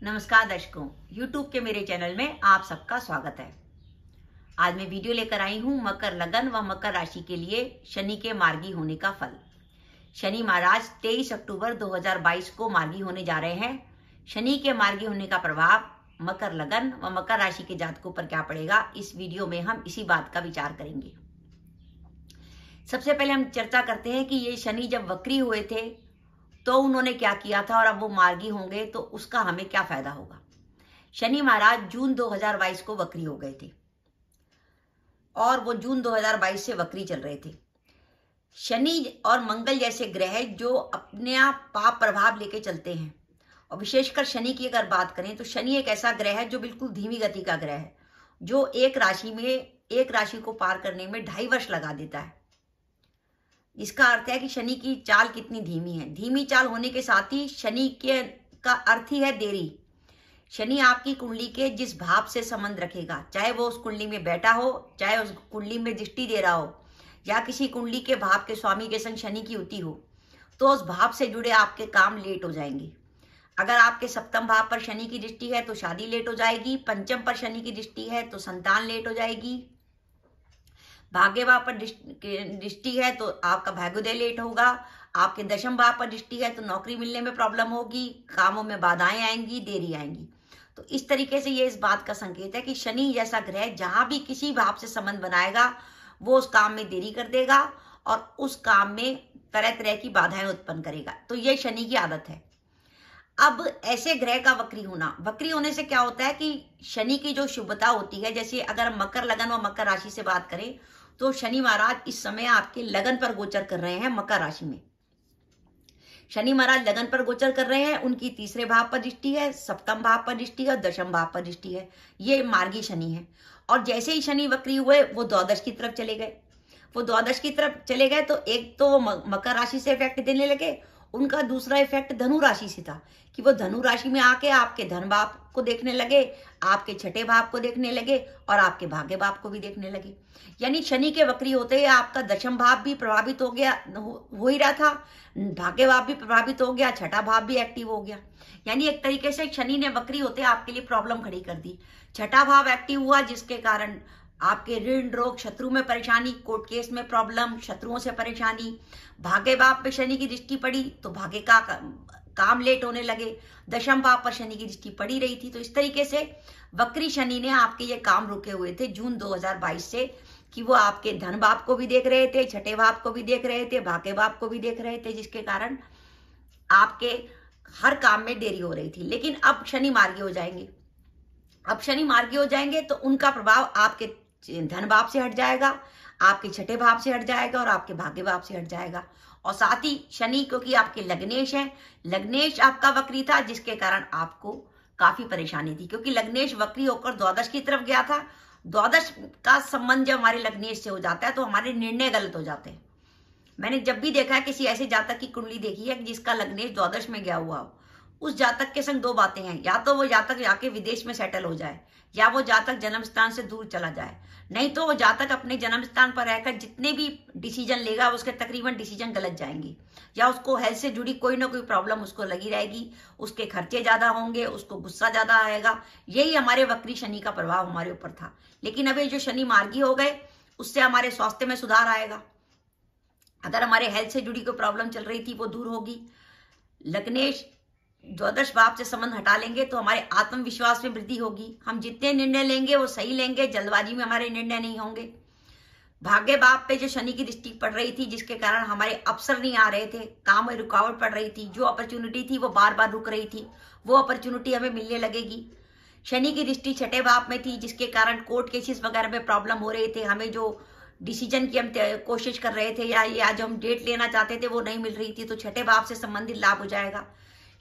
नमस्कार दर्शकों, YouTube के मेरे चैनल में आप सबका स्वागत है। आज मैं वीडियो लेकर आई हूं मकर लगन व मकर राशि के लिए शनि के मार्गी होने का फल। शनि महाराज 23 अक्टूबर 2022 को मार्गी होने जा रहे हैं। शनि के मार्गी होने का प्रभाव मकर लगन व मकर राशि के जातकों पर क्या पड़ेगा, इस वीडियो में हम इसी बात का विचार करेंगे। सबसे पहले हम चर्चा करते हैं कि ये शनि जब वक्री हुए थे तो उन्होंने क्या किया था और अब वो मार्गी होंगे तो उसका हमें क्या फायदा होगा। शनि महाराज जून 2022 को वक्री हो गए थे और वो जून 2022 से वक्री चल रहे थे। शनि और मंगल जैसे ग्रह जो अपने आप पाप प्रभाव लेके चलते हैं, और विशेषकर शनि की अगर बात करें तो शनि एक ऐसा ग्रह है जो बिल्कुल धीमी गति का ग्रह है, जो एक राशि को पार करने में 2.5 वर्ष लगा देता है। इसका अर्थ है कि शनि की चाल कितनी धीमी है। धीमी चाल होने के साथ ही शनि का अर्थ ही है देरी। शनि आपकी कुंडली के जिस भाव से संबंध रखेगा, चाहे वो उस कुंडली में बैठा हो, चाहे उस कुंडली में दृष्टि दे रहा हो, या किसी कुंडली के भाव के स्वामी के संग शनि की युति हो, तो उस भाव से जुड़े आपके काम लेट हो जाएंगे। अगर आपके सप्तम भाव पर शनि की दृष्टि है तो शादी लेट हो जाएगी। पंचम पर शनि की दृष्टि है तो संतान लेट हो जाएगी। भाग्य भाव पर दृष्टि है तो आपका भाग्योदय लेट होगा। आपके दशम भाव पर दृष्टि है तो नौकरी मिलने में प्रॉब्लम होगी, कामों में बाधाएं आएंगी, देरी आएंगी। तो इस तरीके से ये इस बात का संकेत है कि शनि जैसा ग्रह जहां भी किसी भाव से संबंध बनाएगा वो उस काम में देरी कर देगा और उस काम में तरह तरह की बाधाएं उत्पन्न करेगा। तो ये शनि की आदत है। अब ऐसे ग्रह का वक्री होने से क्या होता है कि शनि की जो शुभता होती है, जैसे अगर हम मकर लगन और मकर राशि से बात करें तो शनि महाराज इस समय आपके लगन पर गोचर कर रहे हैं। मकर राशि में शनि महाराज लगन पर गोचर कर रहे हैं। उनकी तीसरे भाव पर दृष्टि है, सप्तम भाव पर दृष्टि है और दशम भाव पर दृष्टि है। ये मार्गी शनि है। और जैसे ही शनि वक्री हुए वो द्वादश की तरफ चले गए तो एक तो मकर राशि से इफेक्ट देने लगे, उनका दूसरा इफेक्ट धनु राशि से था कि वो धनु राशि में आके आपके धन भाव को देखने लगे, आपके छठे भाव को देखने लगे और आपके भाग्य भाव को भी देखने लगे। यानी शनि के वक्री होते ही आपका दशम भाव भी प्रभावित हो गया, हो ही रहा था, भाग्य भाव भी प्रभावित हो गया, छठा भाव भी एक्टिव हो गया। यानी एक तरीके से शनि ने वक्री होते आपके लिए प्रॉब्लम खड़ी कर दी। छठा भाव एक्टिव हुआ जिसके कारण आपके ऋण रोग शत्रु में परेशानी, कोर्ट केस में प्रॉब्लम, शत्रुओं से परेशानी। भाग्य भाव पे शनि की दृष्टि पड़ी तो भाग्य का काम लेट होने लगे। दशम भाव पर शनि की दृष्टि पड़ी रही थी। तो इस तरीके से वक्री शनि ने आपके ये काम रुके हुए थे जून 2022 से, कि वो आपके धन भाव को भी देख रहे थे, छठे भाव को भी देख रहे थे, भाग्य भाव को भी देख रहे थे, जिसके कारण आपके हर काम में देरी हो रही थी। लेकिन अब शनि मार्गी हो जाएंगे तो उनका प्रभाव आपके धन भाव से हट जाएगा, आपके छठे भाव से हट जाएगा और आपके भाग्य भाव से हट जाएगा। और साथ ही शनि क्योंकि आपके लग्नेश है, लग्नेश आपका वक्री था जिसके कारण आपको काफी परेशानी थी, क्योंकि लग्नेश वक्री होकर द्वादश की तरफ गया था। द्वादश का संबंध जब हमारे लग्नेश से हो जाता है तो हमारे निर्णय गलत हो जाते हैं। मैंने जब भी देखा है किसी ऐसे जातक की कुंडली देखी है जिसका लग्नेश द्वादश में गया हुआ हो, उस जातक के संग 2 बातें हैं, या तो वो जातक जाके विदेश में सेटल हो जाए, या वो जातक जन्म स्थान से दूर चला जाए। नहीं तो वो जातक अपने जन्म स्थान पर रहकर जितने भी डिसीजन लेगा उसके तकरीबन डिसीजन गलत जाएंगे, या उसको हेल्थ से जुड़ी कोई ना कोई प्रॉब्लम उसको लगी रहेगी, उसके खर्चे ज्यादा होंगे, उसको गुस्सा ज्यादा आएगा। यही हमारे वक्री शनि का प्रभाव हमारे ऊपर था। लेकिन अभी जो शनि मार्गी हो गए उससे हमारे स्वास्थ्य में सुधार आएगा। अगर हमारे हेल्थ से जुड़ी कोई प्रॉब्लम चल रही थी वो दूर होगी। लग्नेश द्वादश भाव से संबंध हटा लेंगे तो हमारे आत्मविश्वास में वृद्धि होगी। हम जितने निर्णय लेंगे वो सही लेंगे, जल्दबाजी में हमारे निर्णय नहीं होंगे। भाग्य भाव पे जो शनि की दृष्टि पड़ रही थी जिसके कारण हमारे अवसर नहीं आ रहे थे, काम में रुकावट पड़ रही थी, जो अपॉर्चुनिटी थी वो बार बार रुक रही थी, वो अपॉर्चुनिटी हमें मिलने लगेगी। शनि की दृष्टि छठे भाव में थी जिसके कारण कोर्ट केसेस वगैरह में प्रॉब्लम हो रहे थे, हमें जो डिसीजन की हम कोशिश कर रहे थे या जो हम डेट लेना चाहते थे वो नहीं मिल रही थी, तो छठे भाव से संबंधित लाभ हो जाएगा।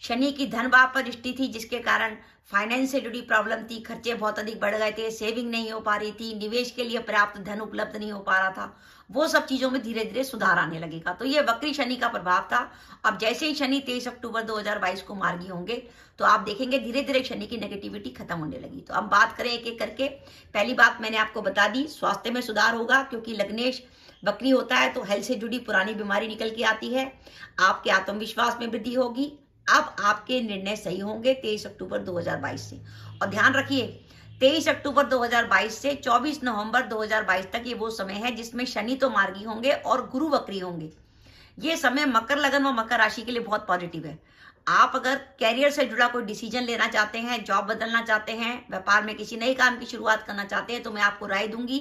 शनि की धन भाव पर दृष्टि थी जिसके कारण फाइनेंस से जुड़ी प्रॉब्लम थी, खर्चे बहुत अधिक बढ़ गए थे, सेविंग नहीं हो पा रही थी, निवेश के लिए पर्याप्त धन उपलब्ध नहीं हो पा रहा था। वो सब चीजों में धीरे धीरे सुधार आने लगेगा। तो ये वक्री शनि का प्रभाव था। अब जैसे ही शनि 23 अक्टूबर 2022 को मार्गी होंगे तो आप देखेंगे धीरे धीरे शनि की नेगेटिविटी खत्म होने लगी। तो अब बात करें एक एक करके। पहली बात मैंने आपको बता दी, स्वास्थ्य में सुधार होगा, क्योंकि लग्नेश वक्री होता है तो हेल्थ से जुड़ी पुरानी बीमारी निकल के आती है। आपके आत्मविश्वास में वृद्धि होगी, अब आपके निर्णय सही होंगे 23 अक्टूबर 2022 से। और ध्यान रखिए 23 अक्टूबर 2022 से 24 नवंबर 2022 तक ये वो समय है जिसमें शनि तो मार्गी होंगे और गुरु वक्री होंगे। ये समय मकर लगन व मकर राशि के लिए बहुत पॉजिटिव है। आप अगर कैरियर से जुड़ा कोई डिसीजन लेना चाहते हैं, जॉब बदलना चाहते हैं, व्यापार में किसी नए काम की शुरुआत करना चाहते हैं, तो मैं आपको राय दूंगी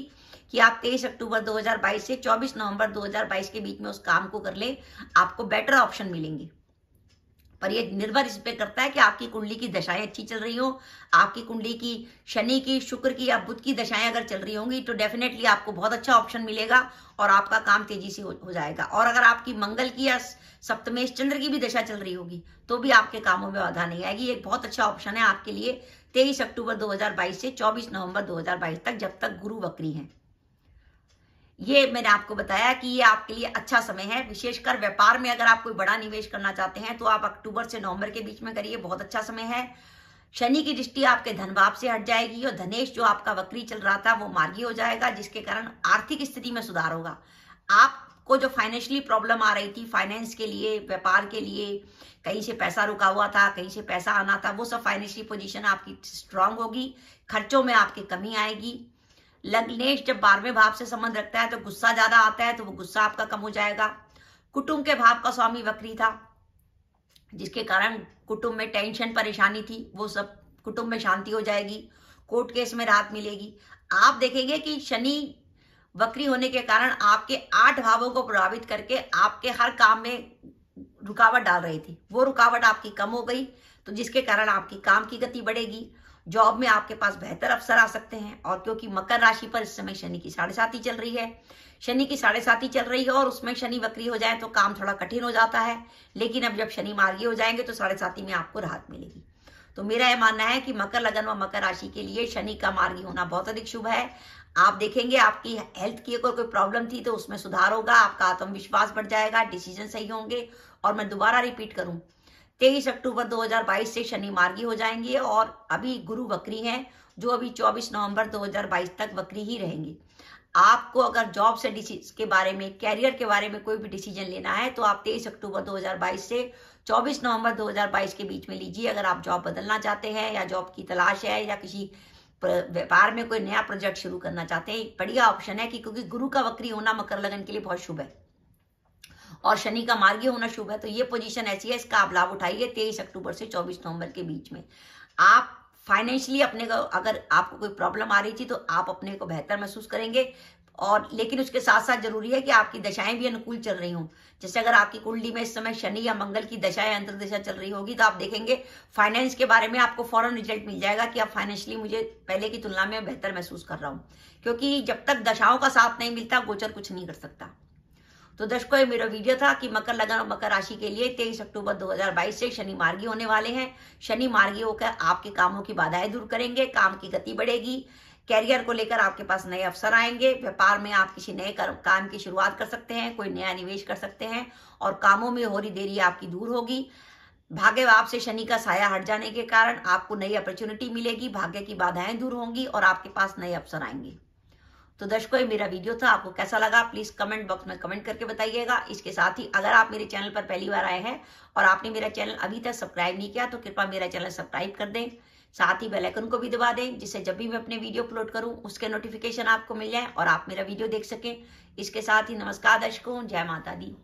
कि आप 23 अक्टूबर 2022 से 24 नवंबर 2022 के बीच में उस काम को कर लें, आपको बेटर ऑप्शन मिलेंगे। पर यह निर्भर इस पे करता है कि आपकी कुंडली की दशाएं अच्छी चल रही हो। आपकी कुंडली की शनि की, शुक्र की या बुध की दशाएं अगर चल रही होंगी तो डेफिनेटली आपको बहुत अच्छा ऑप्शन मिलेगा और आपका काम तेजी से हो जाएगा। और अगर आपकी मंगल की या सप्तमेश चंद्र की भी दशा चल रही होगी तो भी आपके कामों में बाधा नहीं आएगी। एक बहुत अच्छा ऑप्शन है आपके लिए 23 अक्टूबर 2022 से 24 नवंबर 2022 तक, जब तक गुरु वक्री हैं। ये मैंने आपको बताया कि ये आपके लिए अच्छा समय है। विशेषकर व्यापार में अगर आप कोई बड़ा निवेश करना चाहते हैं तो आप अक्टूबर से नवंबर के बीच में करिए, बहुत अच्छा समय है। शनि की दृष्टि आपके धन भाव से हट जाएगी और धनेश जो आपका वक्री चल रहा था वो मार्गी हो जाएगा, जिसके कारण आर्थिक स्थिति में सुधार होगा। आपको जो फाइनेंशियली प्रॉब्लम आ रही थी, फाइनेंस के लिए, व्यापार के लिए, कहीं से पैसा रुका हुआ था, कहीं से पैसा आना था, वो सब फाइनेंशियल पोजीशन आपकी स्ट्रांग होगी। खर्चों में आपकी कमी आएगी। लग्नेश जब 12वें भाव से संबंध रखता है तो गुस्सा ज्यादा आता है, तो वो गुस्सा आपका कम हो जाएगा। कुटुंब के भाव का स्वामी वक्री था, जिसके कारण कुटुंब में टेंशन परेशानी थी, वो सब कुटुंब में शांति हो जाएगी। कोर्ट केस में राहत मिलेगी। आप देखेंगे कि शनि वक्री होने के कारण आपके 8 भावों को प्रभावित करके आपके हर काम में रुकावट डाल रही थी, वो रुकावट आपकी कम हो गई, तो जिसके कारण आपकी काम की गति बढ़ेगी। जॉब में आपके पास बेहतर अवसर आ सकते हैं। और क्योंकि मकर राशि पर इस समय शनि की 7.5 चल रही है, शनि की 7.5 चल रही है और उसमें शनि वक्री हो जाए तो काम थोड़ा कठिन हो जाता है। लेकिन अब जब शनि मार्गी हो जाएंगे तो 7.5 में आपको राहत मिलेगी। तो मेरा यह मानना है कि मकर लगन व मकर राशि के लिए शनि का मार्गी होना बहुत अधिक शुभ है। आप देखेंगे आपकी हेल्थ की अगर कोई प्रॉब्लम थी तो उसमें सुधार होगा, आपका आत्मविश्वास बढ़ जाएगा, डिसीजन सही होंगे। और मैं दोबारा रिपीट करूं, 23 अक्टूबर 2022 से शनि मार्गी हो जाएंगे और अभी गुरु वक्री हैं, जो अभी 24 नवंबर 2022 तक वक्री ही रहेंगे। आपको अगर जॉब से के बारे में, कैरियर के बारे में कोई भी डिसीजन लेना है तो आप 23 अक्टूबर 2022 से 24 नवंबर 2022 के बीच में लीजिए। अगर आप जॉब बदलना चाहते हैं या जॉब की तलाश है या किसी व्यापार में कोई नया प्रोजेक्ट शुरू करना चाहते हैं, एक बढ़िया ऑप्शन है कि क्योंकि गुरु का वक्री होना मकर लगन के लिए बहुत शुभ है और शनि का मार्गी होना शुभ है। तो ये पोजीशन ऐसी है, इसका आप लाभ उठाइए 23 अक्टूबर से 24 नवंबर के बीच में। आप फाइनेंशियली अपने को, अगर आपको कोई प्रॉब्लम आ रही थी तो आप अपने को बेहतर महसूस करेंगे। और लेकिन उसके साथ साथ जरूरी है कि आपकी दशाएं भी अनुकूल चल रही हों। जैसे अगर आपकी कुंडली में इस समय शनि या मंगल की दशाएं अंतर्दशा चल रही होगी तो आप देखेंगे फाइनेंस के बारे में आपको फौरन रिजल्ट मिल जाएगा कि अब फाइनेंशियली मुझे पहले की तुलना में बेहतर महसूस कर रहा हूं, क्योंकि जब तक दशाओं का साथ नहीं मिलता गोचर कुछ नहीं कर सकता। तो दर्शकों, ये मेरा वीडियो था कि मकर लगन और मकर राशि के लिए 23 अक्टूबर 2022 से शनि मार्गी होने वाले हैं। शनि मार्गी होकर आपके कामों की बाधाएं दूर करेंगे, काम की गति बढ़ेगी, कैरियर को लेकर आपके पास नए अवसर आएंगे, व्यापार में आप किसी नए काम की शुरुआत कर सकते हैं, कोई नया निवेश कर सकते हैं और कामों में हो रही देरी आपकी दूर होगी। भाग्य भाव से शनि का साया हट जाने के कारण आपको नई अपॉर्चुनिटी मिलेगी, भाग्य की बाधाएं दूर होंगी और आपके पास नए अवसर आएंगे। तो दर्शकों, ये मेरा वीडियो था, आपको कैसा लगा प्लीज कमेंट बॉक्स में कमेंट करके बताइएगा। इसके साथ ही अगर आप मेरे चैनल पर पहली बार आए हैं और आपने मेरा चैनल अभी तक सब्सक्राइब नहीं किया तो कृपया मेरा चैनल सब्सक्राइब कर दें, साथ ही बेल आइकन को भी दबा दें, जिससे जब भी मैं अपने वीडियो अपलोड करूं उसके नोटिफिकेशन आपको मिल जाए और आप मेरा वीडियो देख सकें। इसके साथ ही नमस्कार दर्शकों, जय माता दी।